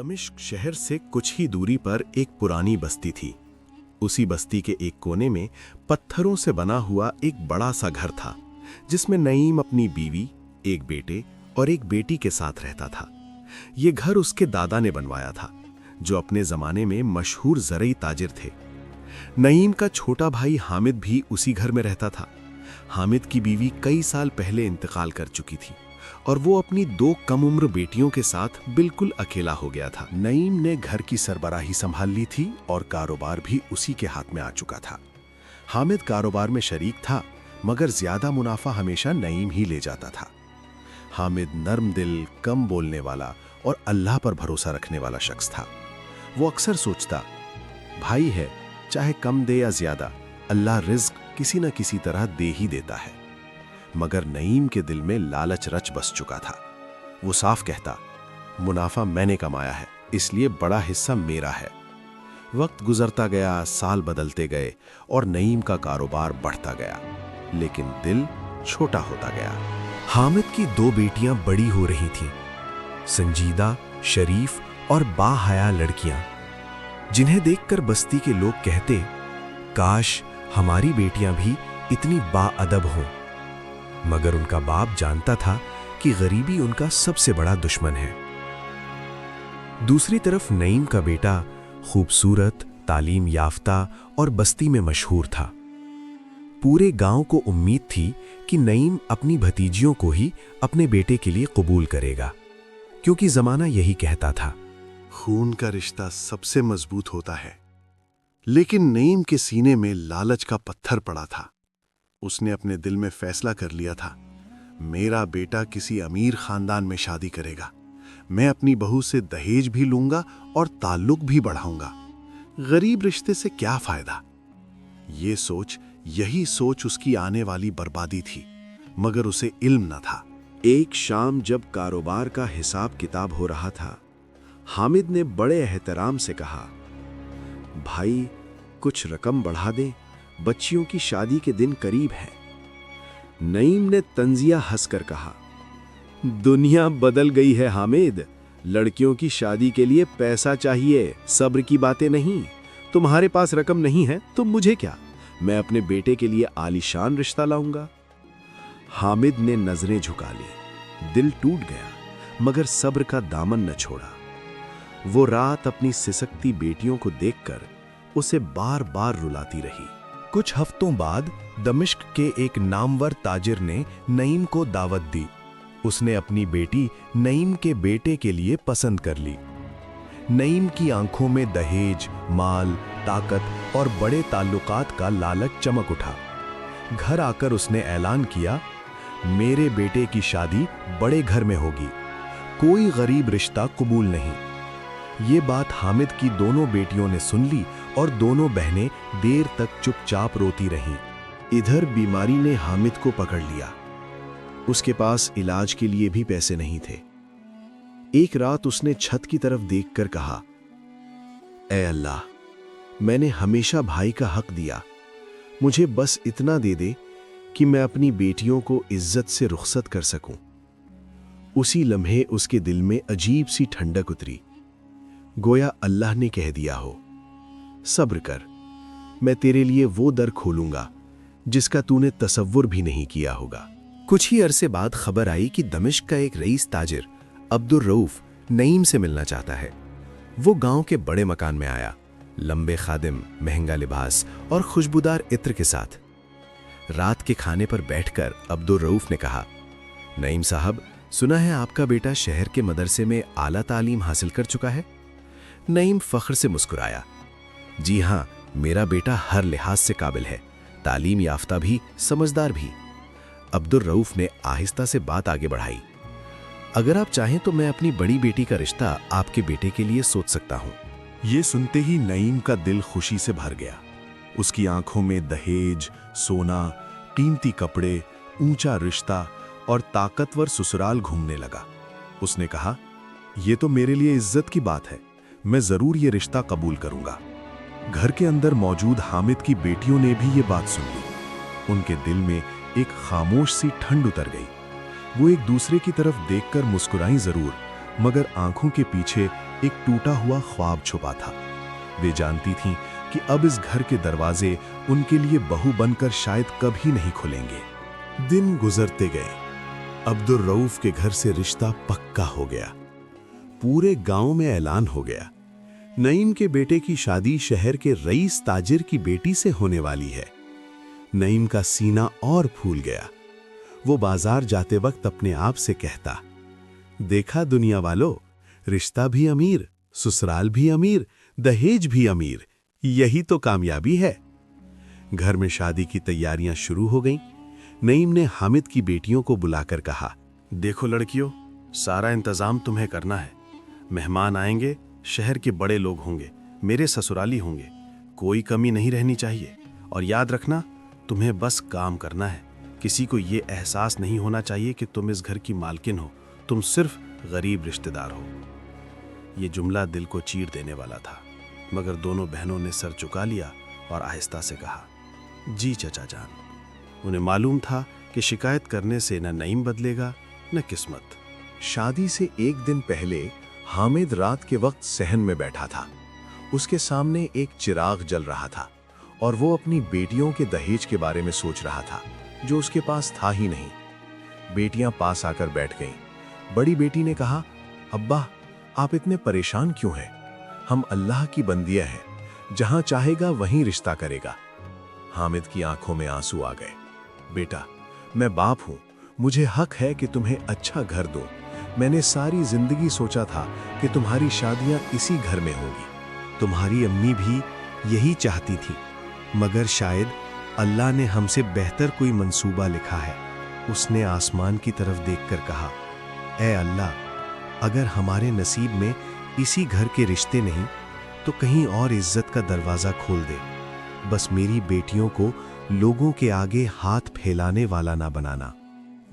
दमिश्क शहर से कुछ ही दूरी पर एक पुरानी बस्ती थी। उसी बस्ती के एक कोने में पत्थरों से बना हुआ एक बड़ा सा घर था, जिसमें नईम अपनी बीवी, एक बेटे और एक बेटी के साथ रहता था। ये घर उसके दादा ने बनवाया था, जो अपने जमाने में मशहूर ज़रई ताजिर थे। नईम का छोटा भाई हामिद भी उसी घर में रहता था। हामिद की बीवी कई साल पहले इंतकाल कर चुकी थी और वो अपनी 2 कम उम्र बेटियों के साथ बिल्कुल अकेला हो गया था। नईम ने घर की सरबराही संभाल ली थी और कारोबार भी उसी के हाथ में आ चुका था। हामिद कारोबार में शरीक था, मगर ज्यादा मुनाफा हमेशा नईम ही ले जाता था। हामिद नर्म दिल, कम बोलने वाला और अल्लाह पर भरोसा रखने वाला शख्स था। वो अक्सर सोचता, भाई है, चाहे कम दे या ज्यादा, अल्लाह रिज्क किसी न किसी तरह दे ही देता है। मगर नईम के दिल में लालच रच बस चुका था। वो साफ कहता, मुनाफा मैंने कमाया है, इसलिए बड़ा हिस्सा मेरा है। वक्त गुजरता गया, साल बदलते गए और नईम का कारोबार बढ़ता गया, लेकिन दिल छोटा होता गया। हामिद की 2 बेटियां बड़ी हो रही थीं, संजीदा, शरीफ और बाहया लड़कियां, जिन्हें देखकर बस्ती के लोग कहते, काश हमारी बेटियां भी इतनी बाअदब हों। मगर उनका बाप जानता था कि गरीबी उनका सबसे बड़ा दुश्मन है। दूसरी तरफ नईम का बेटा खूबसूरत, तालीम याफ्ता और बस्ती में मशहूर था। पूरे गांव को उम्मीद थी कि नईम अपनी भतीजियों को ही अपने बेटे के लिए कबूल करेगा, क्योंकि जमाना यही कहता था, खून का रिश्ता सबसे मजबूत होता है। लेकिन नईम के सीने में लालच का पत्थर पड़ा था। उसने अपने दिल में फैसला कर लिया था, मेरा बेटा किसी अमीर खानदान में शादी करेगा। मैं अपनी बहू से दहेज भी लूंगा और ताल्लुक भी बढ़ाऊंगा। गरीब रिश्ते से क्या फायदा? यही सोच उसकी आने वाली बर्बादी थी, मगर उसे इल्म न था। एक शाम जब कारोबार का हिसाब किताब हो रहा था, हामिद ने बड़े एहतराम से कहा, भाई कुछ रकम बढ़ा दें, बच्चियों की शादी के दिन करीब है। नईम ने तंजिया हंसकर कहा, दुनिया बदल गई है हामिद, लड़कियों की शादी के लिए पैसा चाहिए, सब्र की बातें नहीं। तुम्हारे पास रकम नहीं है तो मुझे क्या, मैं अपने बेटे के लिए आलीशान रिश्ता लाऊंगा। हामिद ने नजरें झुका ली, दिल टूट गया, मगर सब्र का दामन न छोड़ा। वो रात अपनी सिसकती बेटियों को देखकर उसे बार बार रुलाती रही। कुछ हफ्तों बाद दमिश्क के एक नामवर ताजिर ने नईम को दावत दी। उसने अपनी बेटी नईम के बेटे के लिए पसंद कर ली। नईम की आंखों में दहेज, माल, ताकत और बड़े ताल्लुकात का लालच चमक उठा। घर आकर उसने ऐलान किया, मेरे बेटे की शादी बड़े घर में होगी, कोई गरीब रिश्ता कबूल नहीं। ये बात हामिद की दोनों बेटियों ने सुन ली और दोनों बहनें देर तक चुपचाप रोती रहीं। इधर बीमारी ने हामिद को पकड़ लिया। उसके पास इलाज के लिए भी पैसे नहीं थे। एक रात उसने छत की तरफ देखकर कहा, ऐ अल्लाह, मैंने हमेशा भाई का हक दिया, मुझे बस इतना दे दे कि मैं अपनी बेटियों को इज्जत से रुखसत कर सकूं। उसी लम्हे उसके दिल में अजीब सी ठंडक उतरी, गोया अल्लाह ने कह दिया हो, सब्र कर, मैं तेरे लिए वो दर खोलूंगा जिसका तूने तसव्वुर भी नहीं किया होगा। कुछ ही अरसे बाद खबर आई कि दमिश्क का एक रईस ताजिर अब्दुर रऊफ नईम से मिलना चाहता है। वो गांव के बड़े मकान में आया, लंबे खादिम, महंगा लिबास और खुशबूदार इत्र के साथ। रात के खाने पर बैठकर अब्दुर रऊफ ने कहा, नईम साहब, सुना है आपका बेटा शहर के मदरसे में आला तालीम हासिल कर चुका है। नईम फख्र से मुस्कुराया, जी हां, मेरा बेटा हर लिहाज से काबिल है, तालीम याफ्ता भी, समझदार भी। अब्दुर रऊफ ने आहिस्ता से बात आगे बढ़ाई, अगर आप चाहें तो मैं अपनी बड़ी बेटी का रिश्ता आपके बेटे के लिए सोच सकता हूं। ये सुनते ही नईम का दिल खुशी से भर गया। उसकी आंखों में दहेज, सोना, कीमती कपड़े, ऊंचा रिश्ता और ताकतवर ससुराल घूमने लगा। उसने कहा, यह तो मेरे लिए इज्जत की बात है, मैं जरूर ये रिश्ता कबूल करूंगा। घर के अंदर मौजूद हामिद की बेटियों ने भी ये बात सुन ली। उनके दिल में एक खामोश सी ठंड उतर गई। वो एक दूसरे की तरफ देखकर मुस्कुराई जरूर, मगर आंखों के पीछे एक टूटा हुआ ख्वाब छुपा था। वे जानती थीं कि अब इस घर के दरवाजे उनके लिए बहू बनकर शायद कभी नहीं खुलेंगे। दिन गुजरते गए। अब्दुल रऊफ के घर से रिश्ता पक्का हो गया। पूरे गांव में ऐलान हो गया, नईम के बेटे की शादी शहर के रईस ताजिर की बेटी से होने वाली है। नईम का सीना और फूल गया। वो बाजार जाते वक्त अपने आप से कहता, देखा दुनिया वालों, रिश्ता भी अमीर, ससुराल भी अमीर, दहेज भी अमीर, यही तो कामयाबी है। घर में शादी की तैयारियां शुरू हो गईं। नईम ने हामिद की बेटियों को बुलाकर कहा, देखो लड़कियों, सारा इंतजाम तुम्हें करना है। मेहमान आएंगे, शहर के बड़े लोग होंगे, मेरे ससुराली होंगे, कोई कमी नहीं रहनी चाहिए। और याद रखना, तुम्हें बस काम करना है। किसी को ये एहसास नहीं होना चाहिए कि तुम इस घर की मालकिन हो, तुम सिर्फ गरीब रिश्तेदार हो। ये जुमला दिल को चीर देने वाला था, मगर दोनों बहनों ने सर झुका लिया और आहिस्ता से कहा, जी चचा जान। उन्हें मालूम था कि शिकायत करने से न नईम बदलेगा न किस्मत। शादी से एक दिन पहले हामिद रात के वक्त सहन में बैठा था। उसके सामने एक चिराग जल रहा था और वो अपनी बेटियों के दहेज के बारे में सोच रहा था, जो उसके पास था ही नहीं। बेटियां पास आकर बैठ गईं। बड़ी बेटी ने कहा, अब्बा, आप इतने परेशान क्यों हैं? हम अल्लाह की बंदियां हैं, जहां चाहेगा वहीं रिश्ता करेगा। हामिद की आंखों में आंसू आ गए। बेटा, मैं बाप हूं, मुझे हक है कि तुम्हें अच्छा घर दूं। मैंने सारी जिंदगी सोचा था कि तुम्हारी शादियां इसी घर में होंगी। तुम्हारी अम्मी भी यही चाहती थी, मगर शायद अल्लाह ने हमसे बेहतर कोई मंसूबा लिखा है। उसने आसमान की तरफ देखकर कहा, ऐ अल्लाह, अगर हमारे नसीब में इसी घर के रिश्ते नहीं तो कहीं और इज्जत का दरवाज़ा खोल दे। बस मेरी बेटियों को लोगों के आगे हाथ फैलाने वाला ना बनाना।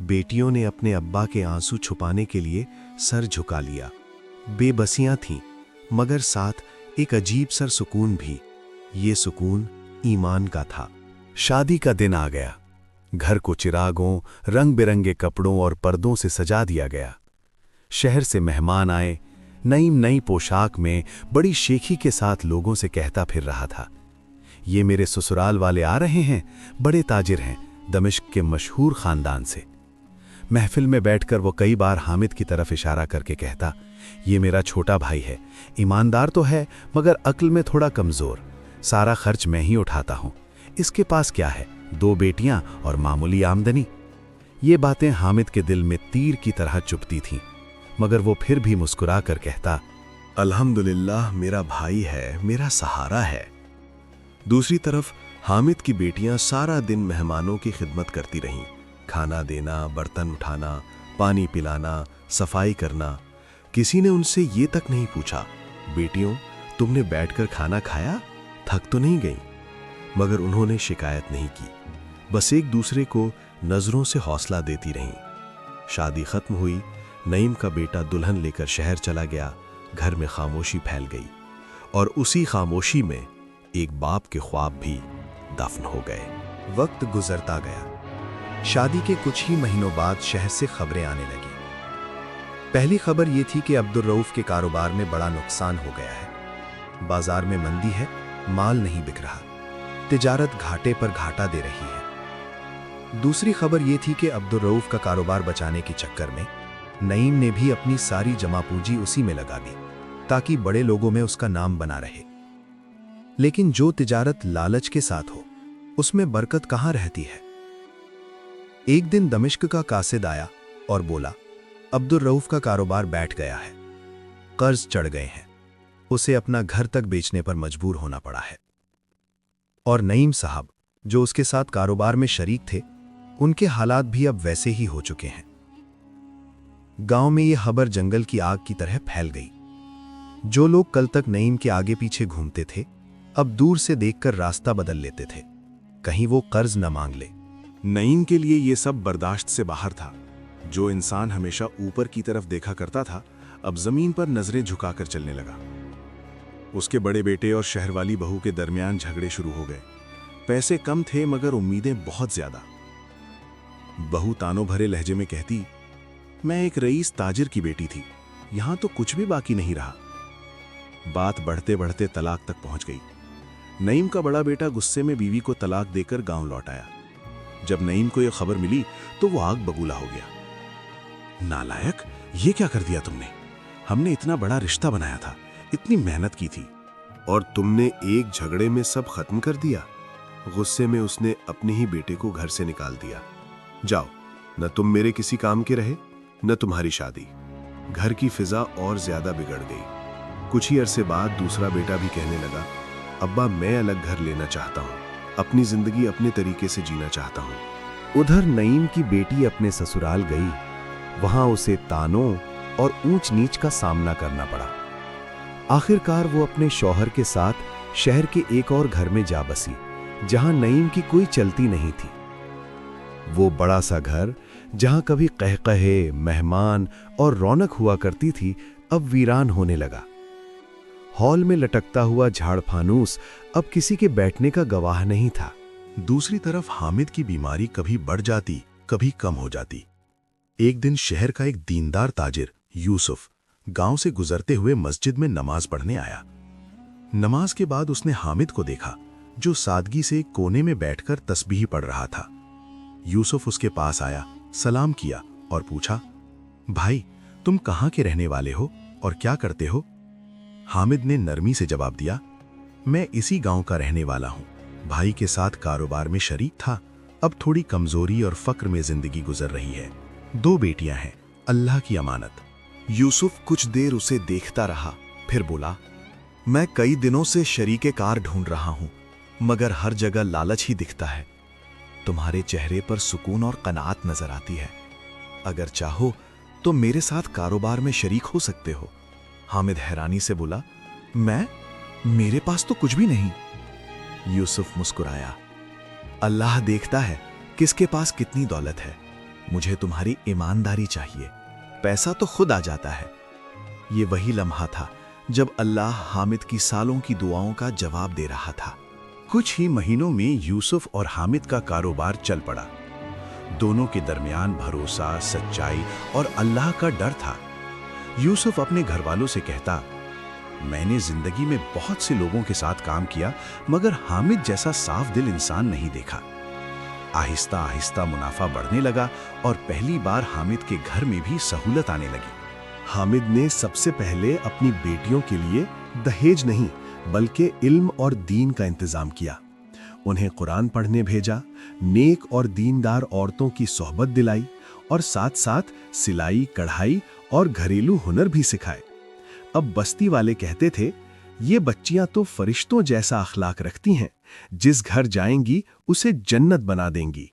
बेटियों ने अपने अब्बा के आंसू छुपाने के लिए सर झुका लिया। बेबसियां थीं, मगर साथ एक अजीब सा सुकून भी। ये सुकून ईमान का था। शादी का दिन आ गया। घर को चिरागों, रंग बिरंगे कपड़ों और पर्दों से सजा दिया गया। शहर से मेहमान आए। नईम नई पोशाक में बड़ी शेखी के साथ लोगों से कहता फिर रहा था, ये मेरे ससुराल वाले आ रहे हैं, बड़े ताजिर हैं, दमिश्क के मशहूर खानदान से। महफिल में बैठकर वो कई बार हामिद की तरफ इशारा करके कहता, ये मेरा छोटा भाई है, ईमानदार तो है मगर अक्ल में थोड़ा कमज़ोर। सारा खर्च मैं ही उठाता हूँ। इसके पास क्या है, 2 बेटियां और मामूली आमदनी। ये बातें हामिद के दिल में तीर की तरह चुभती थीं, मगर वो फिर भी मुस्कुरा कर कहता, अल्हम्दुलिल्लाह, मेरा भाई है, मेरा सहारा है। दूसरी तरफ हामिद की बेटियां सारा दिन मेहमानों की खिदमत करती रहीं। खाना देना, बर्तन उठाना, पानी पिलाना, सफाई करना। किसी ने उनसे ये तक नहीं पूछा, बेटियों, तुमने बैठकर खाना खाया, थक तो नहीं गई? मगर उन्होंने शिकायत नहीं की, बस एक दूसरे को नजरों से हौसला देती रहीं। शादी खत्म हुई। नईम का बेटा दुल्हन लेकर शहर चला गया। घर में खामोशी फैल गई और उसी खामोशी में एक बाप के ख्वाब भी दफन हो गए। वक्त गुजरता गया। शादी के कुछ ही महीनों बाद शहर से खबरें आने लगी। पहली खबर यह थी कि अब्दुल रऊफ के कारोबार में बड़ा नुकसान हो गया है। बाजार में मंदी है, माल नहीं बिक रहा, तिजारत घाटे पर घाटा दे रही है। दूसरी खबर यह थी कि अब्दुल रऊफ का कारोबार बचाने के चक्कर में नईम ने भी अपनी सारी जमा पूंजी उसी में लगा दी, ताकि बड़े लोगों में उसका नाम बना रहे। लेकिन जो तिजारत लालच के साथ हो, उसमें बरकत कहां रहती है। एक दिन दमिश्क का कासिद आया और बोला, अब्दुल रऊफ का कारोबार बैठ गया है, कर्ज चढ़ गए हैं, उसे अपना घर तक बेचने पर मजबूर होना पड़ा है। और नईम साहब, जो उसके साथ कारोबार में शरीक थे, उनके हालात भी अब वैसे ही हो चुके हैं। गांव में यह खबर जंगल की आग की तरह फैल गई। जो लोग कल तक नईम के आगे पीछे घूमते थे, अब दूर से देखकर रास्ता बदल लेते थे, कहीं वो कर्ज न मांग ले। नईम के लिए ये सब बर्दाश्त से बाहर था। जो इंसान हमेशा ऊपर की तरफ देखा करता था, अब जमीन पर नजरें झुकाकर चलने लगा। उसके बड़े बेटे और शहर वाली बहू के दरमियान झगड़े शुरू हो गए। पैसे कम थे मगर उम्मीदें बहुत ज्यादा। बहू तानों भरे लहजे में कहती, मैं एक रईस ताजिर की बेटी थी, यहां तो कुछ भी बाकी नहीं रहा। बात बढ़ते बढ़ते तलाक तक पहुंच गई। नईम का बड़ा बेटा गुस्से में बीवी को तलाक देकर गांव लौट आया। जब नईम को यह खबर मिली तो वो आग बबूला हो गया। नालायक, ये क्या कर दिया तुमने? हमने इतना बड़ा रिश्ता बनाया था, इतनी मेहनत की थी, और तुमने एक झगड़े में सब खत्म कर दिया। गुस्से में उसने अपने ही बेटे को घर से निकाल दिया। जाओ, न तुम मेरे किसी काम के रहे, न तुम्हारी शादी। घर की फिजा और ज्यादा बिगड़ गई। कुछ ही अरसे बाद दूसरा बेटा भी कहने लगा, अब्बा मैं अलग घर लेना चाहता हूँ, अपनी जिंदगी अपने तरीके से जीना चाहता हूँ। उधर नईम की बेटी अपने ससुराल गई। वहां उसे तानों और ऊंच नीच का सामना करना पड़ा। आखिरकार वो अपने शौहर के साथ शहर के एक और घर में जा बसी, जहां नईम की कोई चलती नहीं थी। वो बड़ा सा घर, जहां कभी कहकहे, मेहमान और रौनक हुआ करती थी, अब वीरान होने लगा। हॉल में लटकता हुआ झाड़ फानूस अब किसी के बैठने का गवाह नहीं था। दूसरी तरफ हामिद की बीमारी कभी बढ़ जाती, कभी कम हो जाती। एक दिन शहर का एक दीनदार ताजिर यूसुफ गांव से गुजरते हुए मस्जिद में नमाज पढ़ने आया। नमाज के बाद उसने हामिद को देखा, जो सादगी से एक कोने में बैठकर तस्बीह पढ़ रहा था। यूसुफ उसके पास आया, सलाम किया और पूछा, भाई तुम कहाँ के रहने वाले हो और क्या करते हो? हामिद ने नरमी से जवाब दिया, मैं इसी गांव का रहने वाला हूं। भाई के साथ कारोबार में शरीक था, अब थोड़ी कमजोरी और फक्र में जिंदगी गुजर रही है। 2 बेटियां हैं, अल्लाह की अमानत। यूसुफ कुछ देर उसे देखता रहा, फिर बोला, मैं कई दिनों से शरीके कार ढूंढ रहा हूं, मगर हर जगह लालच ही दिखता है। तुम्हारे चेहरे पर सुकून और कनात नजर आती है। अगर चाहो तो मेरे साथ कारोबार में शरीक हो सकते हो। हामिद हैरानी से बोला, मेरे पास तो कुछ भी नहीं। यूसुफ मुस्कुराया, अल्लाह देखता है किसके पास कितनी दौलत है। मुझे तुम्हारी ईमानदारी चाहिए, पैसा तो खुद आ जाता है। ये वही लम्हा था जब अल्लाह हामिद की सालों की दुआओं का जवाब दे रहा था। कुछ ही महीनों में यूसुफ और हामिद का कारोबार चल पड़ा। दोनों के दरमियान भरोसा, सच्चाई और अल्लाह का डर था। यूसुफ अपने घर वालों से कहता, मैंने जिंदगी में बहुत से लोगों के साथ काम किया, मगर हामिद जैसा साफ दिल इंसान नहीं देखा। आहिस्ता आहिस्ता मुनाफा बढ़ने लगा और पहली बार हामिद के घर में भी सहूलत आने लगी। हामिद ने सबसे पहले अपनी बेटियों के लिए दहेज नहीं बल्कि इल्म और दीन का इंतजाम किया। उन्हें कुरान पढ़ने भेजा, नेक और दीनदार औरतों की सोहबत दिलाई और साथ साथ सिलाई, कढ़ाई और घरेलू हुनर भी सिखाए। अब बस्ती वाले कहते थे, ये बच्चियां तो फरिश्तों जैसा अखलाक रखती हैं, जिस घर जाएंगी उसे जन्नत बना देंगी।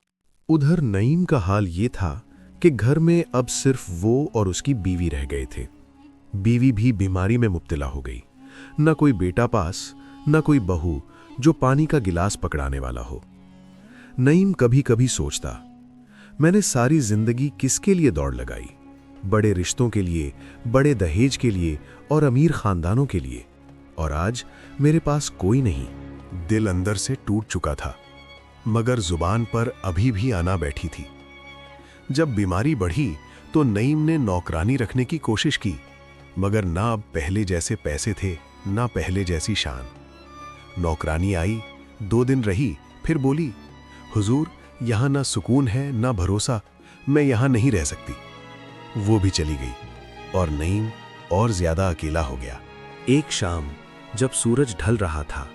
उधर नईम का हाल ये था कि घर में अब सिर्फ वो और उसकी बीवी रह गए थे। बीवी भी बीमारी में मुब्तला हो गई। न कोई बेटा पास, न कोई बहू जो पानी का गिलास पकड़ाने वाला हो। नईम कभी कभी सोचता, मैंने सारी जिंदगी किसके लिए दौड़ लगाई? बड़े रिश्तों के लिए, बड़े दहेज के लिए और अमीर खानदानों के लिए, और आज मेरे पास कोई नहीं। दिल अंदर से टूट चुका था, मगर जुबान पर अभी भी आना बैठी थी। जब बीमारी बढ़ी तो नईम ने नौकरानी रखने की कोशिश की, मगर ना अब पहले जैसे पैसे थे, ना पहले जैसी शान। नौकरानी आई, 2 दिन रही, फिर बोली, हुजूर यहाँ ना सुकून है ना भरोसा, मैं यहाँ नहीं रह सकती। वो भी चली गई और नईम और ज्यादा अकेला हो गया। एक शाम जब सूरज ढल रहा था,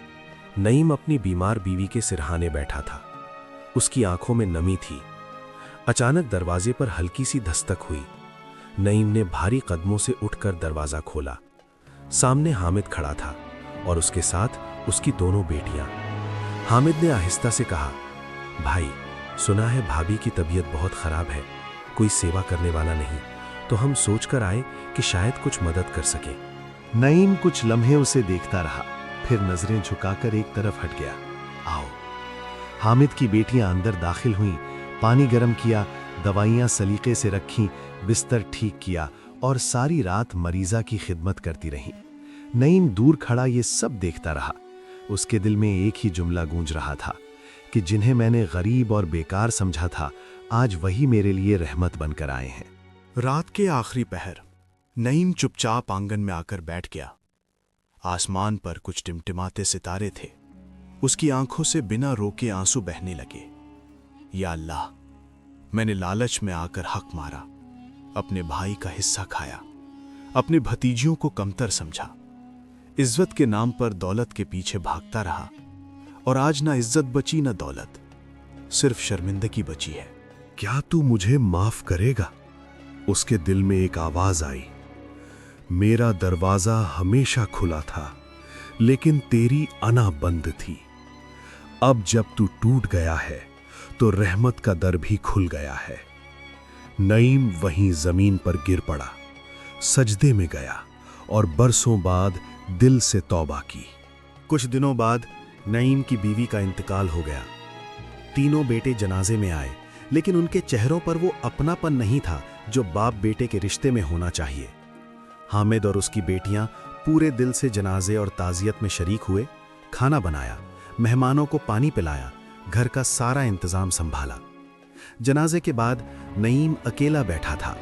नईम अपनी बीमार बीवी के सिरहाने बैठा था। उसकी आंखों में नमी थी। अचानक दरवाजे पर हल्की सी दस्तक हुई। नईम ने भारी कदमों से उठकर दरवाजा खोला। सामने हामिद खड़ा था और उसके साथ उसकी 2 बेटियां। हामिद ने आहिस्ता से कहा, भाई सुना है भाभी की तबीयत बहुत खराब है, कोई सेवा करने वाला नहीं, तो हम सोचकर आए कि शायद कुछ मदद कर सके। नईम कुछ लम्हे उसे देखता रहा, फिर नजरें झुकाकर एक तरफ हट गया। आओ। हामिद की बेटियां अंदर दाखिल हुईं, पानी गर्म किया, दवाइयां सलीके से रखीं, बिस्तर ठीक किया और सारी रात मरीजा की खिदमत करती रहीं। नईम दूर खड़ा ये सब देखता रहा। उसके दिल में एक ही जुमला गूंज रहा था कि जिन्हें मैंने गरीब और बेकार समझा था, आज वही मेरे लिए रहमत बनकर आए हैं। रात के आखिरी पहर नईम चुपचाप आंगन में आकर बैठ गया। आसमान पर कुछ टिमटिमाते सितारे थे। उसकी आंखों से बिना रोके आंसू बहने लगे। या अल्लाह, मैंने लालच में आकर हक मारा, अपने भाई का हिस्सा खाया, अपने भतीजियों को कमतर समझा, इज्जत के नाम पर दौलत के पीछे भागता रहा, और आज ना इज्जत बची ना दौलत, सिर्फ शर्मिंदगी बची है। क्या तू मुझे माफ करेगा? उसके दिल में एक आवाज आई। मेरा दरवाजा हमेशा खुला था, लेकिन तेरी अना बंद थी। अब जब तू टूट गया है तो रहमत का दर भी खुल गया है। नईम वहीं जमीन पर गिर पड़ा, सजदे में गया और बरसों बाद दिल से तौबा की। कुछ दिनों बाद नईम की बीवी का इंतकाल हो गया। तीनों बेटे जनाजे में आए, लेकिन उनके चेहरों पर वो अपनापन नहीं था जो बाप बेटे के रिश्ते में होना चाहिए। हामिद और उसकी बेटियां पूरे दिल से जनाजे और ताजियत में शरीक हुए, खाना बनाया, मेहमानों को पानी पिलाया, घर का सारा इंतजाम संभाला। जनाजे के बाद नईम अकेला बैठा था।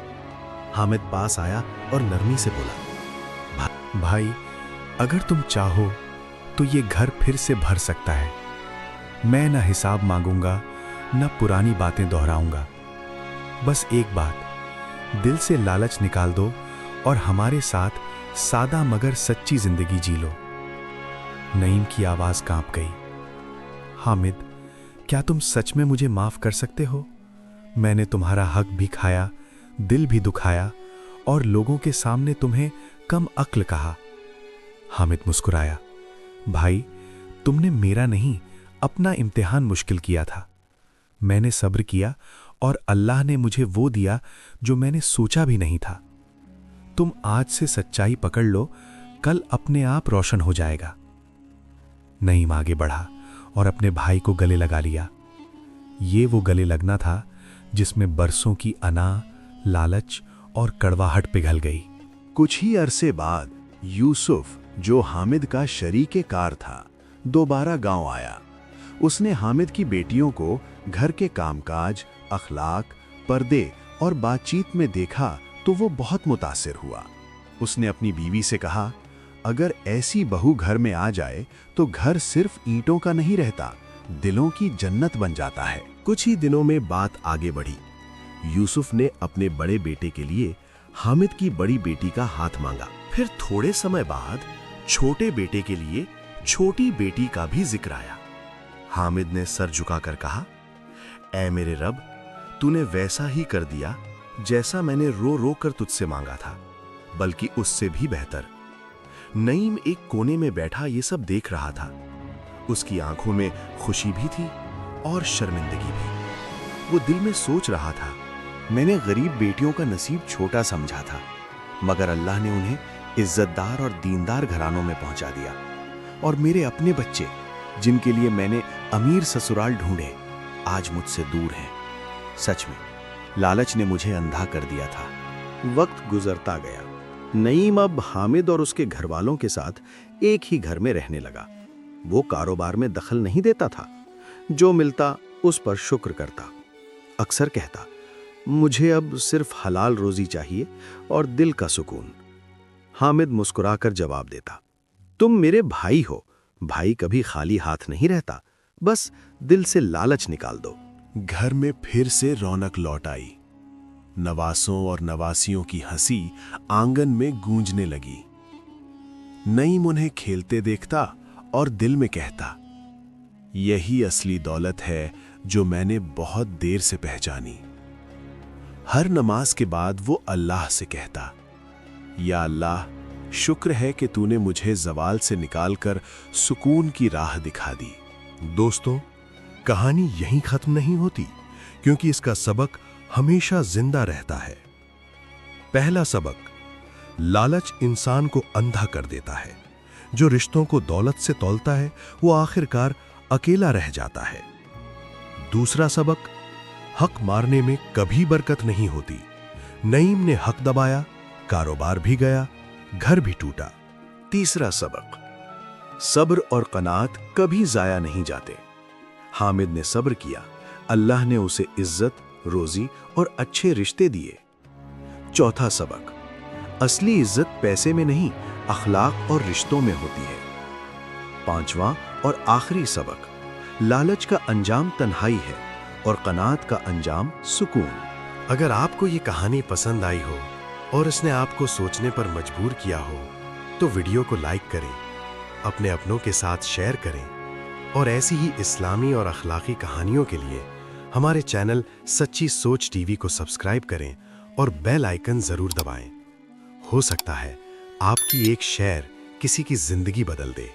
हामिद पास आया और नरमी से बोला, भाई, अगर तुम चाहो तो ये घर फिर से भर सकता है। मैं न हिसाब मांगूंगा, न पुरानी बातें दोहराऊंगा। बस एक बात, दिल से लालच निकाल दो और हमारे साथ सादा मगर सच्ची जिंदगी जी लो। नईम की आवाज कांप गई। हामिद, क्या तुम सच में मुझे माफ कर सकते हो? मैंने तुम्हारा हक भी खाया, दिल भी दुखाया और लोगों के सामने तुम्हें कम अक्ल कहा। हामिद मुस्कुराया। भाई, तुमने मेरा नहीं, अपना इम्तिहान मुश्किल किया था। मैंने सब्र किया और अल्लाह ने मुझे वो दिया जो मैंने सोचा भी नहीं था। तुम आज से सच्चाई पकड़ लो, कल अपने आप रोशन हो जाएगा। नईम आगे बढ़ा और अपने भाई को गले लगा लिया। ये वो गले लगना था जिसमें बरसों की अना, लालच और कड़वाहट पिघल गई। कुछ ही अरसे बाद यूसुफ, जो हामिद का शरीके कार था, दोबारा गांव आया। उसने हामिद की बेटियों को घर के कामकाज, अखलाक, पर्दे और बातचीत में देखा तो वो बहुत मुतासिर हुआ। उसने अपनी बीवी से कहा, अगर ऐसी बहू घर में आ जाए तो घर सिर्फ ईंटों का नहीं रहता, दिलों की जन्नत बन जाता है। कुछ ही दिनों में बात आगे बढ़ी। यूसुफ ने अपने बड़े बेटे के लिए हामिद की बड़ी बेटी का हाथ मांगा। फिर थोड़े समय बाद छोटे बेटे के लिए छोटी बेटी का भी जिक्र आया। हामिद ने सर झुकाकर कहा, ऐ मेरे रब, तूने वैसा ही कर दिया जैसा मैंने रो रो कर तुझसे मांगा था, बल्कि उससे भी बेहतर। नईम एक कोने में बैठा ये सब देख रहा था। उसकी आंखों में खुशी भी थी और शर्मिंदगी भी। वो दिल में सोच रहा था, मैंने गरीब बेटियों का नसीब छोटा समझा था, मगर अल्लाह ने उन्हें इज्जतदार और दीनदार घरानों में पहुंचा दिया। और मेरे अपने बच्चे, जिनके लिए मैंने अमीर ससुराल ढूंढे, आज मुझसे दूर हैं। सच में लालच ने मुझे अंधा कर दिया था। वक्त गुजरता गया। नईम अब हामिद और उसके घरवालों के साथ एक ही घर में रहने लगा। वो कारोबार में दखल नहीं देता था, जो मिलता उस पर शुक्र करता। अक्सर कहता, मुझे अब सिर्फ हलाल रोजी चाहिए और दिल का सुकून। हामिद मुस्कुराकर जवाब देता, तुम मेरे भाई हो, भाई कभी खाली हाथ नहीं रहता, बस दिल से लालच निकाल दो। घर में फिर से रौनक लौट आई। नवासों और नवासियों की हंसी आंगन में गूंजने लगी। नईम उन्हें खेलते देखता और दिल में कहता, यही असली दौलत है जो मैंने बहुत देर से पहचानी। हर नमाज के बाद वो अल्लाह से कहता, या अल्लाह, शुक्र है कि तूने मुझे जवाल से निकालकर सुकून की राह दिखा दी। दोस्तों, कहानी यहीं खत्म नहीं होती, क्योंकि इसका सबक हमेशा जिंदा रहता है। पहला सबक, लालच इंसान को अंधा कर देता है। जो रिश्तों को दौलत से तौलता है, वो आखिरकार अकेला रह जाता है। दूसरा सबक, हक मारने में कभी बरकत नहीं होती। नईम ने हक दबाया, कारोबार भी गया, घर भी टूटा। तीसरा सबक, सब्र और कनात कभी जाया नहीं जाते। हामिद ने सब्र किया, अल्लाह ने उसे इज्जत, रोजी और अच्छे रिश्ते दिए। चौथा सबक, असली इज्जत पैसे में नहीं, اخلاق اور رشتوں میں ہوتی ہے۔ پانچواں اور آخری سبق، لالچ کا انجام تنہائی ہے اور قناعت کا انجام سکون۔ اگر آپ کو یہ کہانی پسند آئی ہو اور اس نے آپ کو سوچنے پر مجبور کیا ہو تو ویڈیو کو لائک کریں، اپنے اپنوں کے ساتھ شیئر کریں، اور ایسی ہی اسلامی اور اخلاقی کہانیوں کے لیے ہمارے چینل سچی سوچ ٹی وی کو سبسکرائب کریں اور بیل آئیکن ضرور دبائیں۔ ہو سکتا ہے آپ کی ایک شیئر کسی کی زندگی بدل دے۔